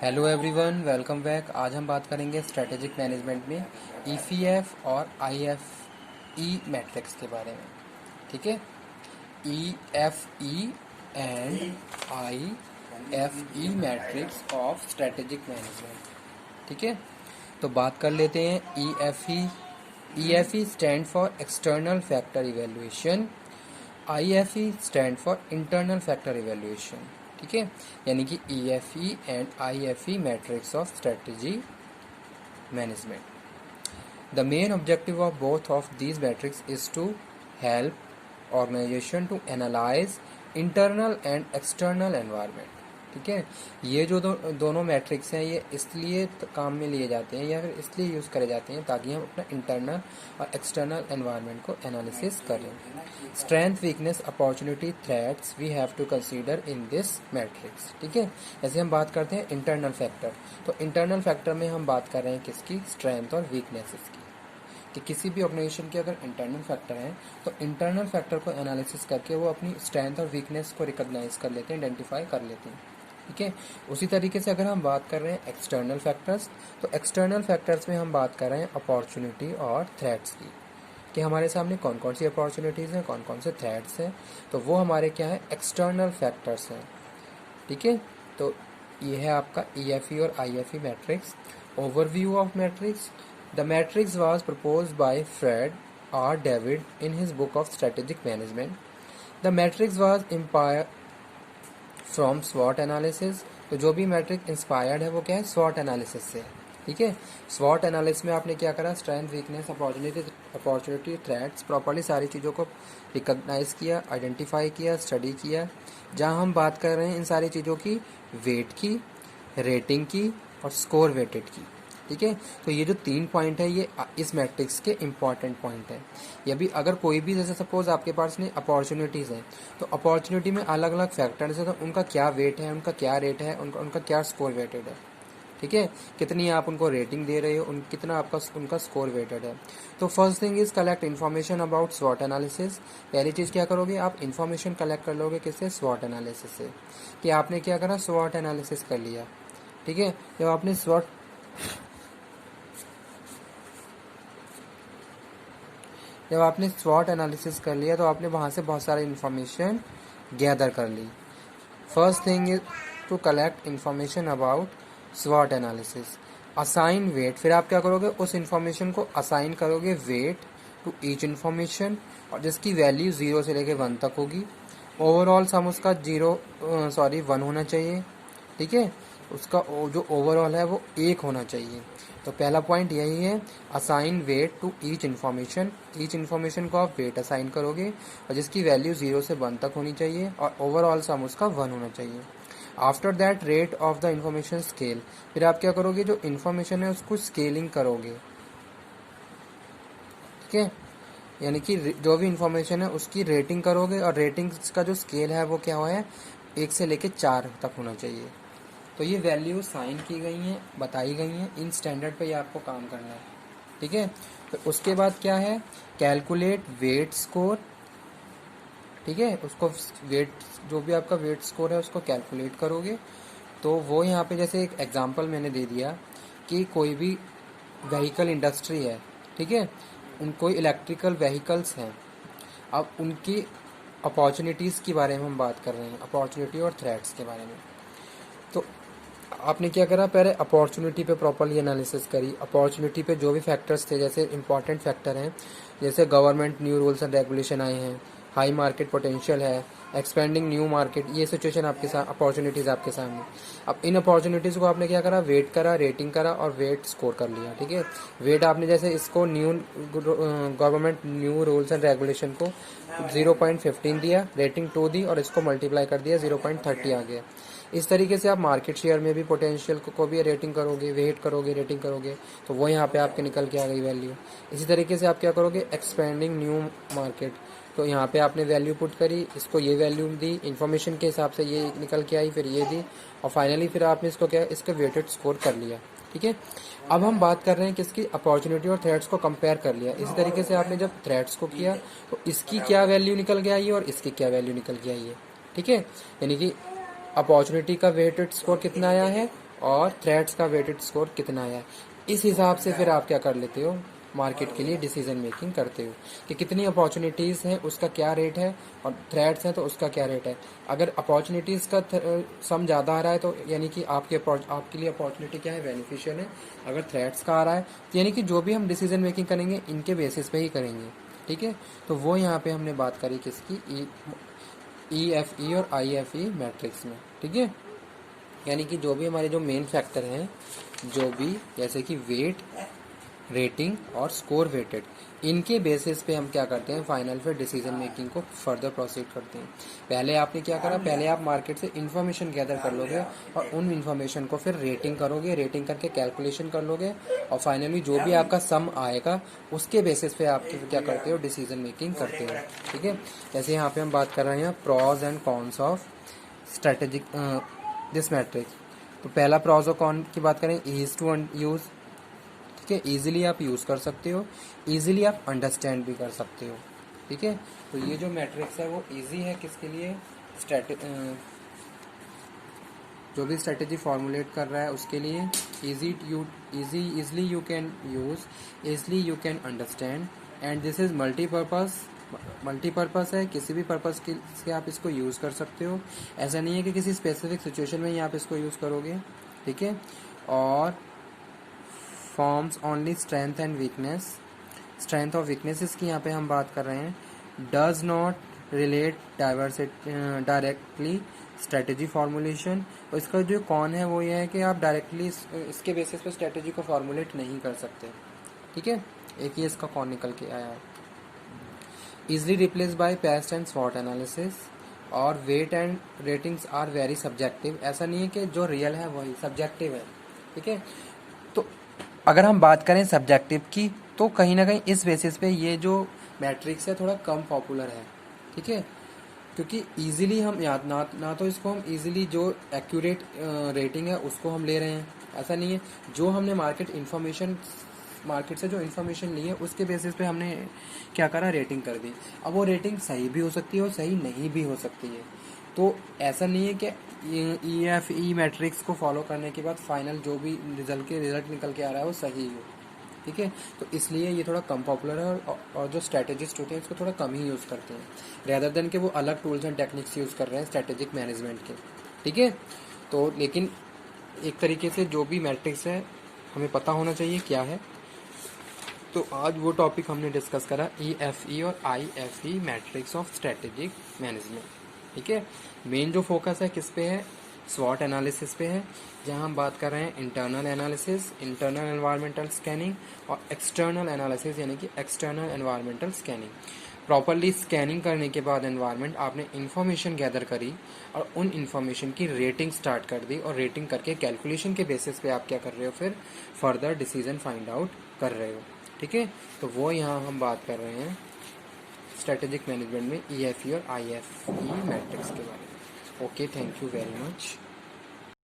Hello everyone, welcome back. आज हम बात करेंगे स्ट्रेटेजिक मैनेजमेंट में ईपीएफ और आईएफई मैट्रिक्स के बारे में। ठीक है, EFE and IFE matrix of strategic management. ठीक है, तो बात कर लेते हैं EFE. EFE stand for external factor evaluation, IFE stand for internal factor evaluation. ठीक है, यानी कि EFE and IFE matrix of strategy management. The main objective of both of these matrix is to help organisation to analyse internal and external environment. ठीक है, ये जो दोनों matrix हैं ये इसलिए काम में लिए जाते हैं या फिर इसलिए यूज़ करे जाते हैं ताकि हम अपना इंटरनल और एक्सटर्नल एनवायरनमेंट को एनालिसिस करें। Strength, weakness, opportunity, threats we have to consider in this matrix. ठीक है, जैसे हम बात करते हैं इंटरनल फैक्टर, तो इंटरनल फैक्टर में हम बात कर रहे हैं किसकी, स्ट्रेंथ और वीकनेसेस की। कि किसी भी ऑर्गेनाइजेशन के अगर इंटरनल फैक्टर हैं तो इंटरनल फैक्टर को एनालिसिस करके वो अपनी स्ट्रेंथ और वीकनेस को रिकॉग्नाइज कर लेते हैं, आइडेंटिफाई कर लेते हैं। ठीक है, उसी तरीके से अगर हम बात कर रहे हैं एक्सटर्नल फैक्टर्स, तो एक्सटर्नल फैक्टर्स में हम बात कर रहे हैं अपॉर्चुनिटी और थ्रेट्स की, कि हमारे सामने कौन कौन सी अपॉर्चुनिटीज़ हैं, कौन कौन से थ्रेट्स हैं, तो वो हमारे क्या है, एक्सटर्नल फैक्टर्स हैं। ठीक है, तो ये है आपका ईएफई और IFE matrix. Overview of matrix. The matrix was proposed by Fred R David in his book of strategic management. The matrix was inspired from स्वॉट एनालिसिस। तो जो भी मैट्रिक इंस्पायर्ड है वो क्या है, स्वॉट एनालिसिस से। ठीक है, स्वॉट एनालिसिस में आपने क्या करा, strength, weakness, opportunity, threats, properly सारी चीज़ों को रिकॉग्नाइज किया, आइडेंटिफाई किया, स्टडी किया। जहाँ हम बात कर रहे हैं इन सारी चीज़ों की वेट की, रेटिंग की और स्कोर वेटेड की। ठीक है, तो ये जो 3 पॉइंट है ये इस मैट्रिक्स के इम्पॉर्टेंट पॉइंट है। ये भी अगर कोई भी, जैसे सपोज आपके पास में अपॉर्चुनिटीज़ हैं, तो अपॉर्चुनिटी में अलग अलग फैक्टर्स हैं, तो उनका क्या वेट है, उनका क्या रेट है, उनका क्या स्कोर वेटेड है। ठीक है, कितनी आप उनको रेटिंग दे रहे हो, कितना आपका उनका स्कोर वेटेड है। तो first thing is collect information about स्वॉट एनालिसिस। पहली चीज़ क्या करोगे, आप इन्फॉर्मेशन कलेक्ट कर लोगे किससे, स्वॉट एनालिसिस से। कि आपने क्या करा, स्वॉट एनालिसिस कर लिया। ठीक है, जब आपने स्वॉट एनालिसिस कर लिया तो आपने वहाँ से बहुत सारी इन्फॉर्मेशन गैदर कर ली। First thing is to collect information about स्वॉट एनालिसिस। असाइन वेट, फिर आप क्या करोगे, उस इन्फॉर्मेशन को असाइन करोगे वेट टू ईच इन्फॉर्मेशन, और जिसकी वैल्यू 0 से लेकर 1 तक होगी। ओवरऑल सम उसका 1 होना चाहिए। ठीक है, उसका जो ओवरऑल है वो 1 होना चाहिए। तो पहला पॉइंट यही है, assign weight to each information. Each information को आप वेट असाइन करोगे और जिसकी वैल्यू 0 से 1 तक होनी चाहिए और ओवरऑल सम उसका 1 होना चाहिए। After that rate of the information scale, फिर आप क्या करोगे, जो इन्फॉर्मेशन है उसको स्केलिंग करोगे। ठीक है, यानी कि जो भी इन्फॉर्मेशन है उसकी रेटिंग करोगे और रेटिंग का जो स्केल है वो क्या हुआ है, 1 से लेकर 4 तक होना चाहिए। तो ये वैल्यू साइन की गई हैं, बताई गई हैं, इन स्टैंडर्ड पे आपको काम करना है। ठीक है, तो उसके बाद क्या है, कैलकुलेट वेट स्कोर। ठीक है, उसको वेट, जो भी आपका वेट स्कोर है उसको कैलकुलेट करोगे। तो वो यहाँ पे जैसे एक एग्जांपल मैंने दे दिया कि कोई भी व्हीकल इंडस्ट्री है, ठीक है, कोई इलेक्ट्रिकल व्हीकल्स हैं, अब उनकी अपॉर्चुनिटीज़ के बारे में हम बात कर रहे हैं, अपॉर्चुनिटी और थ्रेट्स के बारे में। तो आपने क्या करा, पहले अपॉर्चुनिटी पे प्रॉपर्ली एनालिसिस करी। अपॉर्चुनिटी पे जो भी फैक्टर्स थे, जैसे इंपॉर्टेंट फैक्टर हैं, जैसे government new rules and regulation आए हैं, हाई मार्केट पोटेंशियल है, एक्सपेंडिंग न्यू मार्केट, ये सिचुएशन आपके साथ, अपॉर्चुनिटीज़ आपके सामने। अब इन अपॉर्चुनिटीज़ को आपने क्या करा, वेट करा, रेटिंग करा और वेट स्कोर कर लिया। ठीक है, वेट आपने जैसे इसको government new rules and regulation को 0.15 दिया, रेटिंग 2 दी और इसको मल्टीप्लाई कर दिया, 0.30 आ गया। इस तरीके से आप मार्केट शेयर में भी पोटेंशियल को भी रेटिंग करोगे, वेट करोगे, रेटिंग करोगे, तो वो यहाँ पे आपके निकल के आ गई वैल्यू। इसी तरीके से आप क्या करोगे, एक्सपेंडिंग न्यू मार्केट, तो यहाँ पे आपने वैल्यू पुट करी, इसको ये वैल्यू दी, इन्फॉर्मेशन के हिसाब से ये निकल के आई, फिर ये दी और फाइनली फिर आपने इसको क्या, इसका वेटेड स्कोर कर लिया। ठीक है, अब हम बात कर रहे हैं किसकी, अपॉर्चुनिटी और थ्रेट्स को कंपेयर कर लिया। इसी तरीके से आपने जब थ्रेट्स को किया तो इसकी क्या वैल्यू निकल के आई है और इसकी क्या वैल्यू निकल के आई है। ठीक है, यानी कि अपॉर्चुनिटी का वेटेड स्कोर कितना आया है और थ्रेट्स का वेटेड स्कोर कितना आया है, इस हिसाब से फिर आप क्या कर लेते हो, मार्केट के लिए डिसीजन मेकिंग करते हो कि कितनी अपॉर्चुनिटीज़ हैं उसका क्या रेट है और थ्रेट्स हैं तो उसका क्या रेट है। अगर अपॉर्चुनिटीज़ का सम ज़्यादा आ रहा है तो यानी कि आपके लिए अपॉर्चुनिटी क्या है, बेनिफिशियल है। अगर थ्रेट्स का आ रहा है तो यानी कि जो भी हम डिसीजन मेकिंग करेंगे इनके बेसिस पे ही करेंगे। ठीक है, तो वो यहाँ पे हमने बात करी किसकी, EFE और IFE मैट्रिक्स में। ठीक है, यानी कि जो भी हमारे जो मेन फैक्टर हैं, जो भी जैसे कि वेट, रेटिंग और स्कोर वेटेड, इनके बेसिस पे हम क्या करते हैं, फाइनल फिर डिसीजन मेकिंग को फर्दर प्रोसीड करते हैं। पहले आपने क्या करा, पहले आप मार्केट से इन्फॉर्मेशन गैदर कर लोगे और उन इन्फॉर्मेशन को फिर रेटिंग करोगे, रेटिंग करके कैलकुलेशन कर लोगे और फाइनली जो भी आपका सम आएगा उसके बेसिस पे आप क्या करते हो, डिसीजन मेकिंग करते हो। ठीक है, जैसे यहाँ पे हम बात कर रहे हैं pros and cons of strategic this matrix. तो पहला प्रॉज और कॉन की बात करें, ईज टू यूज। ठीक है, ईजिली आप यूज़ कर सकते हो, ईजिली आप अंडरस्टैंड भी कर सकते हो। ठीक है, तो ये जो मैट्रिक्स है वो ईजी है किसके लिए, जो भी स्ट्रेटेजी फॉर्मुलेट कर रहा है उसके लिए। Easily you can use, easily you can understand and this is multipurpose है, किसी भी पर्पज़ के से आप इसको यूज़ कर सकते हो। ऐसा नहीं है कि किसी स्पेसिफिक सिचुएशन में ही आप इसको यूज़ करोगे। ठीक है, और forms only strength and weakness, strength और वीकनेसेस की यहाँ पे हम बात कर रहे हैं। Does not relate directly strategy formulation. और इसका जो कौन है वो ये है कि आप डायरेक्टली इसके बेसिस पे स्ट्रेटेजी को फॉर्मुलेट नहीं कर सकते। ठीक है, एक ही इसका कौन निकल के आया है। Easily replace by PEST and स्वॉट एनालिसिस, और weight and ratings are very subjective. ऐसा नहीं है कि जो रियल है वही सब्जेक्टिव है। ठीक है, तो अगर हम बात करें सब्जेक्टिव की तो कहीं ना कहीं इस बेसिस पे ये जो मैट्रिक्स है थोड़ा कम पॉपुलर है। ठीक है, क्योंकि इजीली हम याद ना तो इसको हम इजीली जो एक्यूरेट रेटिंग है उसको हम ले रहे हैं। ऐसा नहीं है, जो हमने मार्केट से जो इन्फॉर्मेशन ली है उसके बेसिस पे हमने क्या करा, रेटिंग कर दी। अब वो रेटिंग सही भी हो सकती है और सही नहीं भी हो सकती है। तो ऐसा नहीं है कि EFE मैट्रिक्स को फॉलो करने के बाद फाइनल जो भी रिजल्ट निकल के आ रहा है वो सही हो। ठीक है, तो इसलिए ये थोड़ा कम पॉपुलर है और जो स्ट्रेटेजिस्ट होते हैं इसको थोड़ा कम ही यूज़ करते हैं, रेदर देन कि वो अलग टूल्स एंड टेक्निक्स यूज़ कर रहे हैं स्ट्रेटेजिक मैनेजमेंट के। ठीक है, तो लेकिन एक तरीके से जो भी मैट्रिक्स है हमें पता होना चाहिए क्या है। तो आज वो टॉपिक हमने डिस्कस करा, EFE और IFE matrix of strategic management. ठीक है, मेन जो फोकस है किस पे है, स्वॉट एनालिसिस पे है, जहां हम बात कर रहे हैं internal analysis, internal environmental scanning, और एक्सटर्नल एनालिसिस यानी कि external environmental scanning. Properly scanning करने के बाद एनवायरनमेंट आपने इन्फॉर्मेशन गैदर करी और उन इन्फॉर्मेशन की रेटिंग स्टार्ट कर दी, और रेटिंग करके कैलकुलेशन के बेसिस पे आप क्या कर रहे हो, फिर फर्दर डिसीजन फाइंड आउट कर रहे हो। ठीक है, तो वो यहाँ हम बात कर रहे हैं स्ट्रेटेजिक मैनेजमेंट में EFE और IFE मैट्रिक्स के बारे में। Okay, thank you very much.